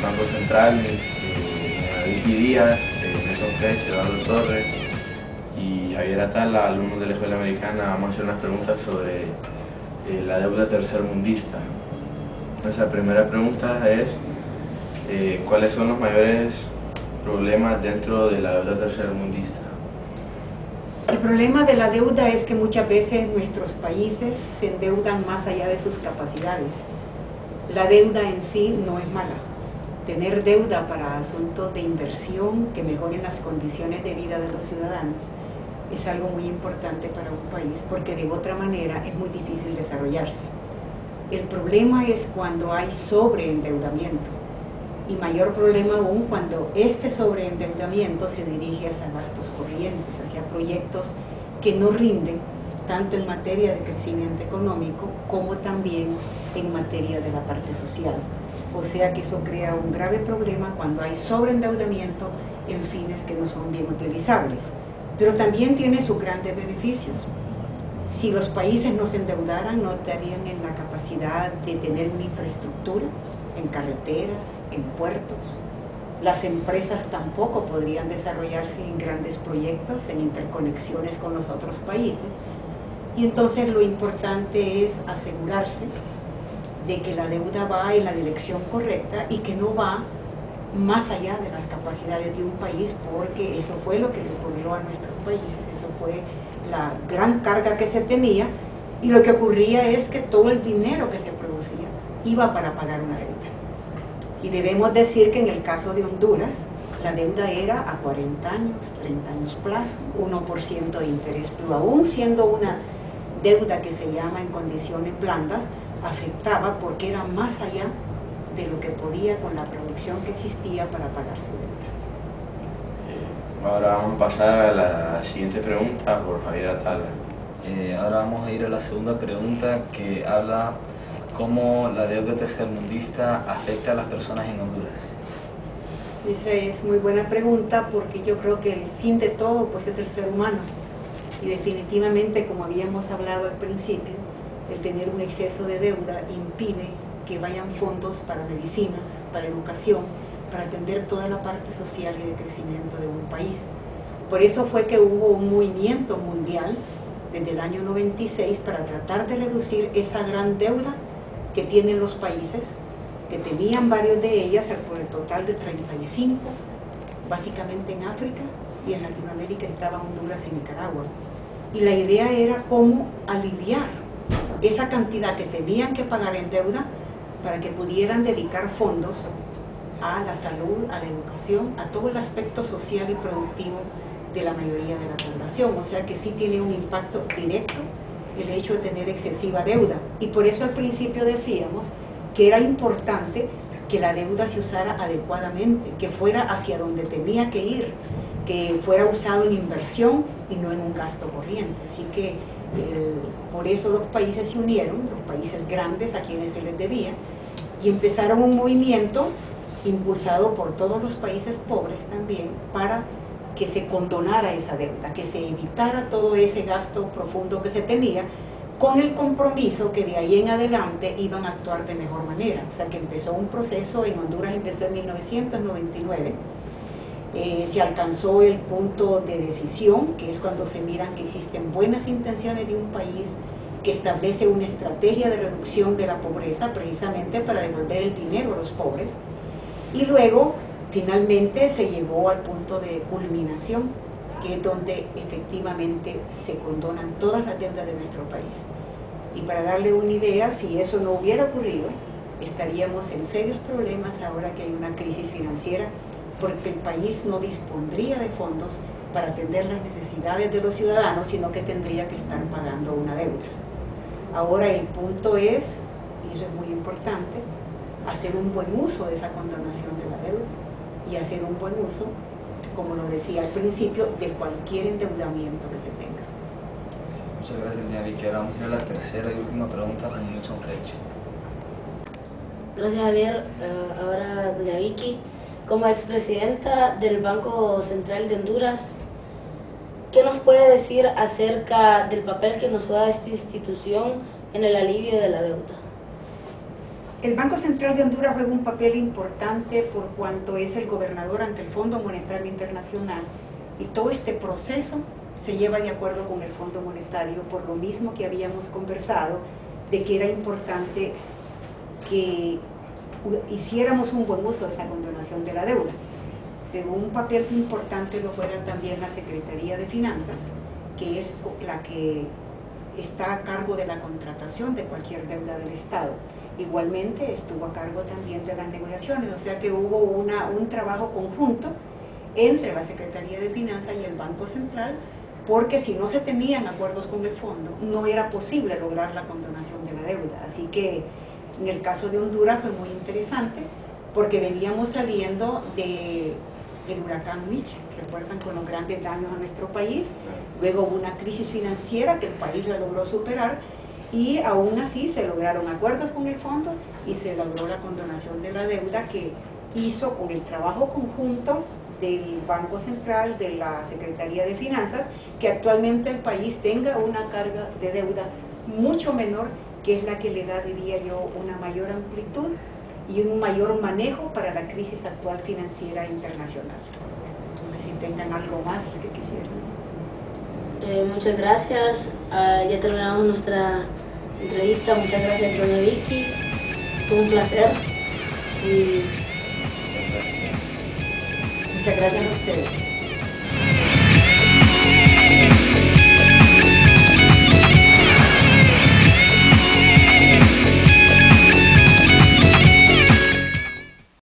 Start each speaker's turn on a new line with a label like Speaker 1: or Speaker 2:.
Speaker 1: Banco Central, Vicky Díaz, Nelson Pérez, Eduardo Torres y Javier Atala, alumnos de la Escuela Americana. Vamos a hacer unas preguntas sobre la deuda tercermundista. Nuestra primera pregunta es ¿cuáles son los mayores problemas dentro de la deuda tercermundista?
Speaker 2: El problema de la deuda es que muchas veces nuestros países se endeudan más allá de sus capacidades. La deuda en sí no es mala. Tener deuda para asuntos de inversión que mejoren las condiciones de vida de los ciudadanos es algo muy importante para un país, porque de otra manera es muy difícil desarrollarse. El problema es cuando hay sobreendeudamiento, y mayor problema aún cuando este sobreendeudamiento se dirige hacia gastos corrientes, hacia proyectos que no rinden tanto en materia de crecimiento económico como también en materia de la parte social. O sea que eso crea un grave problema cuando hay sobreendeudamiento en fines que no son bien utilizables. Pero también tiene sus grandes beneficios. Si los países no se endeudaran, no estarían en la capacidad de tener una infraestructura en carreteras, en puertos. Las empresas tampoco podrían desarrollarse en grandes proyectos, en interconexiones con los otros países. Y entonces lo importante es asegurarse de que la deuda va en la dirección correcta y que no va más allá de las capacidades de un país, porque eso fue lo que le ocurrió a nuestros países, eso fue la gran carga que se tenía, y lo que ocurría es que todo el dinero que se producía iba para pagar una deuda. Y debemos decir que en el caso de Honduras, la deuda era a 40 años, 30 años plazo, 1% de interés, pero aún siendo una deuda que se llama en condiciones blandas, afectaba porque era más allá de lo que podía con la producción que existía para pagar su deuda.
Speaker 1: Ahora vamos a pasar a la siguiente pregunta por Javier Atala.
Speaker 3: Ahora vamos a ir a la segunda pregunta, que habla cómo la deuda tercermundista afecta a las personas en Honduras.
Speaker 2: Esa es muy buena pregunta, porque yo creo que el fin de todo pues es el ser humano, y definitivamente, como habíamos hablado al principio, el tener un exceso de deuda impide que vayan fondos para medicina, para educación, para atender toda la parte social y de crecimiento de un país. Por eso fue que hubo un movimiento mundial desde el año 96 para tratar de reducir esa gran deuda que tienen los países, que tenían varios de ellas, por el total de 35, básicamente en África, y en Latinoamérica estaban Honduras y Nicaragua. Y la idea era cómo aliviar esa cantidad que tenían que pagar en deuda para que pudieran dedicar fondos a la salud, a la educación, a todo el aspecto social y productivo de la mayoría de la población. O sea que sí tiene un impacto directo el hecho de tener excesiva deuda, y por eso al principio decíamos que era importante que la deuda se usara adecuadamente, que fuera hacia donde tenía que ir, que fuera usado en inversión y no en un gasto corriente. Así que por eso los países se unieron, los países grandes a quienes se les debía, y empezaron un movimiento impulsado por todos los países pobres también, para que se condonara esa deuda, que se evitara todo ese gasto profundo que se tenía, con el compromiso que de ahí en adelante iban a actuar de mejor manera. O sea que empezó un proceso, en Honduras empezó en 1999, se alcanzó el punto de decisión, que es cuando se miran que existen buenas intenciones de un país que establece una estrategia de reducción de la pobreza precisamente para devolver el dinero a los pobres, y luego finalmente se llegó al punto de culminación, que es donde efectivamente se condonan todas las deudas de nuestro país. Y para darle una idea, si eso no hubiera ocurrido, estaríamos en serios problemas ahora que hay una crisis financiera, porque el país no dispondría de fondos para atender las necesidades de los ciudadanos, sino que tendría que estar pagando una deuda. Ahora el punto es, y eso es muy importante, hacer un buen uso de esa condonación de la deuda, y hacer un buen uso, como lo decía al principio, de cualquier endeudamiento que se tenga.
Speaker 3: Muchas gracias, doña Vicky. Ahora vamos a ir a la tercera y última pregunta para Nelson Freche.
Speaker 4: Gracias, Javier. Ahora, doña Vicky, como expresidenta del Banco Central de Honduras, ¿qué nos puede decir acerca del papel que nos juega esta institución en el alivio de la deuda?
Speaker 2: El Banco Central de Honduras juega un papel importante por cuanto es el gobernador ante el Fondo Monetario Internacional, y todo este proceso se lleva de acuerdo con el Fondo Monetario, por lo mismo que habíamos conversado de que era importante que hiciéramos un buen uso de esa condonación de la deuda. Pero un papel importante lo juega también la Secretaría de Finanzas, que es la que está a cargo de la contratación de cualquier deuda del Estado. Igualmente estuvo a cargo también de las negociaciones, o sea que hubo un trabajo conjunto entre la Secretaría de Finanzas y el Banco Central, porque si no se tenían acuerdos con el fondo, no era posible lograr la condonación de la deuda. Así que en el caso de Honduras fue muy interesante, porque veníamos saliendo del huracán Mitch, recuerdan, con los grandes daños a nuestro país. Luego hubo una crisis financiera que el país la logró superar, y aún así se lograron acuerdos con el fondo y se logró la condonación de la deuda, que hizo con el trabajo conjunto del Banco Central, de la Secretaría de Finanzas, que actualmente el país tenga una carga de deuda mucho menor, que es la que le da, diría yo, una mayor amplitud y un mayor manejo para la crisis actual financiera internacional. No sé si tengan algo más que quisieran.
Speaker 4: Muchas gracias. Ya terminamos nuestra entrevista. Muchas gracias, doña Vicky. Fue un placer. Y
Speaker 2: Muchas gracias a ustedes.